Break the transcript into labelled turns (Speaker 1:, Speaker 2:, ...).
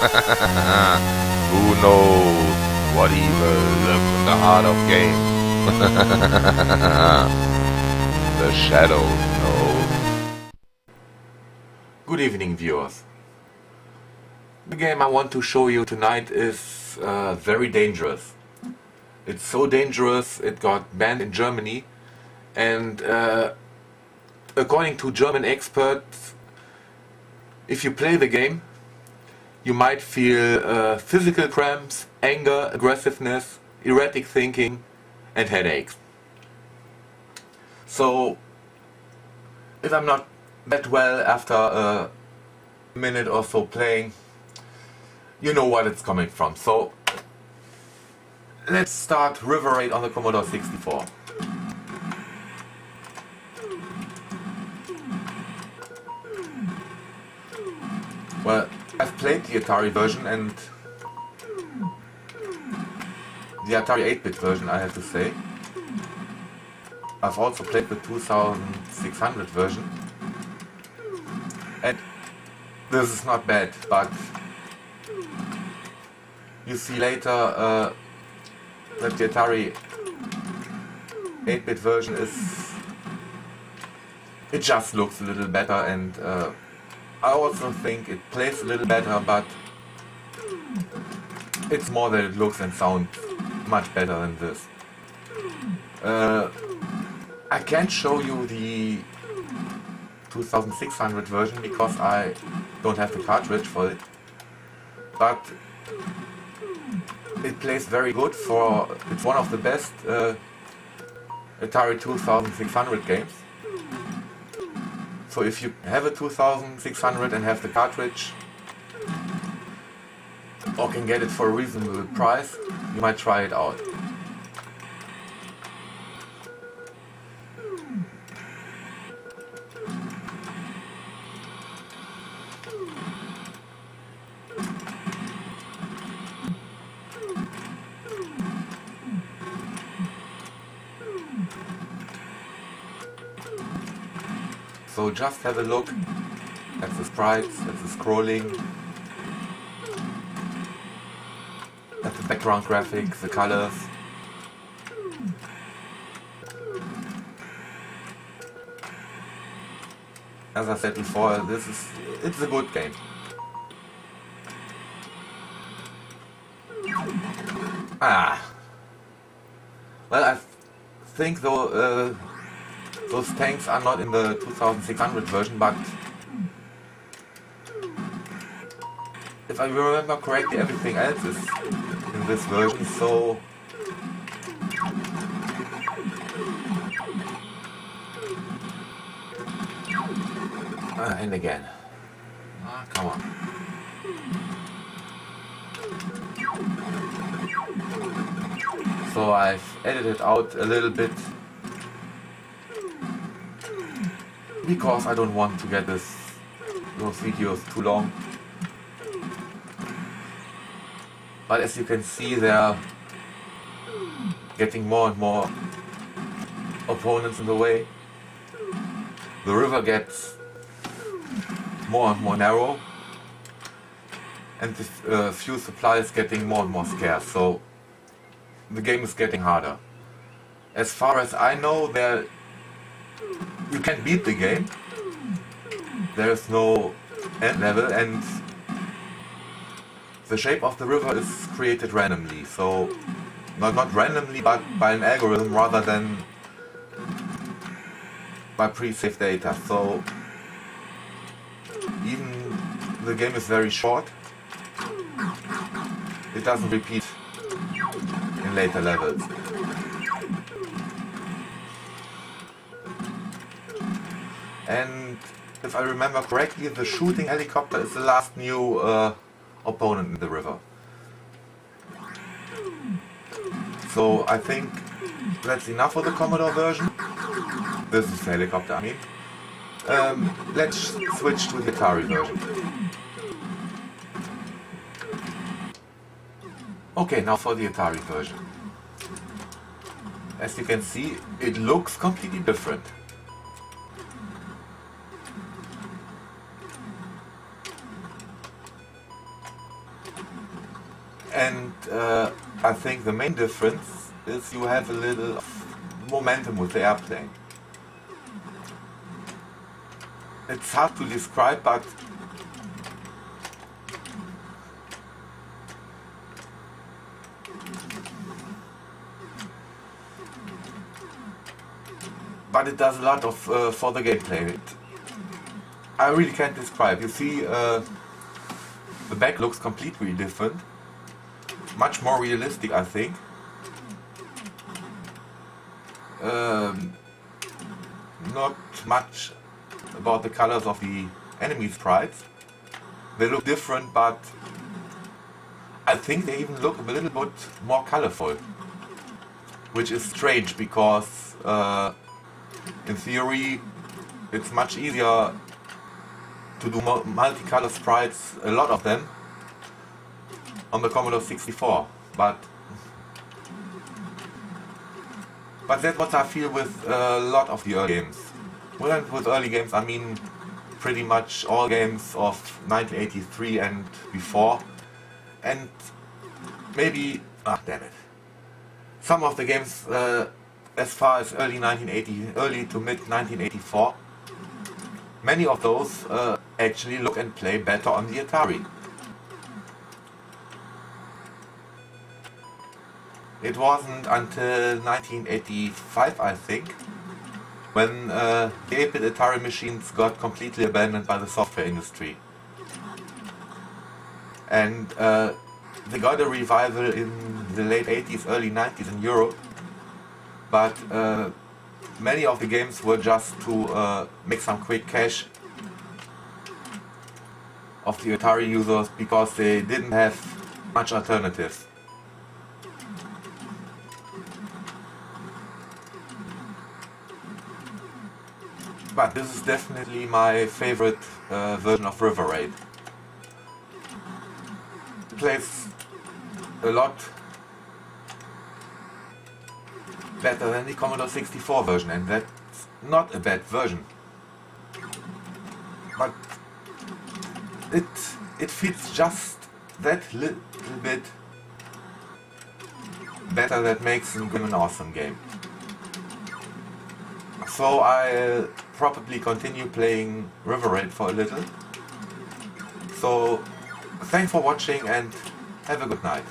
Speaker 1: Who knows what evil lurks in the heart of games? The shadows know.
Speaker 2: Good evening, viewers. The game I want to show you tonight is very dangerous. It's so dangerous it got banned in Germany, and according to German experts, if you play the game, you might feel physical cramps, anger, aggressiveness, erratic thinking and headaches. So, if I'm not that well after a minute or so playing, you know what it's coming from. So, let's start River Raid on the Commodore 64. Well, I've played the Atari version and the Atari 8-bit version, I have to say. I've also played the 2600 version. And this is not bad, but you see later that the Atari 8-bit version it just looks a little better, and I also think it plays a little better, but it's more that it looks and sounds much better than this. I can't show you the 2600 version because I don't have the cartridge for it, but it plays very good. It's one of the best Atari 2600 games. So if you have a 2600 and have the cartridge, or can get it for a reasonable price, you might try it out. So just have a look at the sprites, at the scrolling, at the background graphics, the colors. As I said before, it's a good game. Well, I think though those tanks are not in the 2600 version, but if I remember correctly, everything else is in this version, so and again. Come on. So I've edited out a little bit because I don't want to get those videos too long. But as you can see, they're getting more and more opponents in the way. The river gets more and more narrow, and the fuel supply is getting more and more scarce, so the game is getting harder. As far as I know, you can beat the game. There is no end level, and the shape of the river is created randomly. So, not randomly, but by an algorithm rather than by pre-saved data. So, even the game is very short, it doesn't repeat in later levels. And if I remember correctly, the shooting helicopter is the last new opponent in the river. So I think that's enough for the Commodore version. This is the helicopter, I mean. Let's switch to the Atari version. Okay, now for the Atari version. As you can see, it looks completely different. And I think the main difference is you have a little momentum with the airplane. It's hard to describe, but it does a lot of for the gameplay. I really can't describe. You see, the back looks completely different, much more realistic, I think. Not much about the colors of the enemy sprites. They look different, but I think they even look a little bit more colorful, which is strange because in theory it's much easier to do multicolor sprites, a lot of them, on the Commodore 64, but that's what I feel with a lot of the early games. Well, with early games I mean pretty much all games of 1983 and before, and maybe, damn it, some of the games as far as early to mid 1984. Many of those actually look and play better on the Atari. It wasn't until 1985, I think, when the 8-bit Atari machines got completely abandoned by the software industry. And they got a revival in the late 80s, early 90s in Europe, but many of the games were just to make some quick cash of the Atari users because they didn't have much alternatives. But this is definitely my favorite version of River Raid. It plays a lot better than the Commodore 64 version, and that's not a bad version. But it fits just that little bit better that makes it an awesome game. So I'll probably continue playing River Raid for a little. So thanks for watching and have a good night.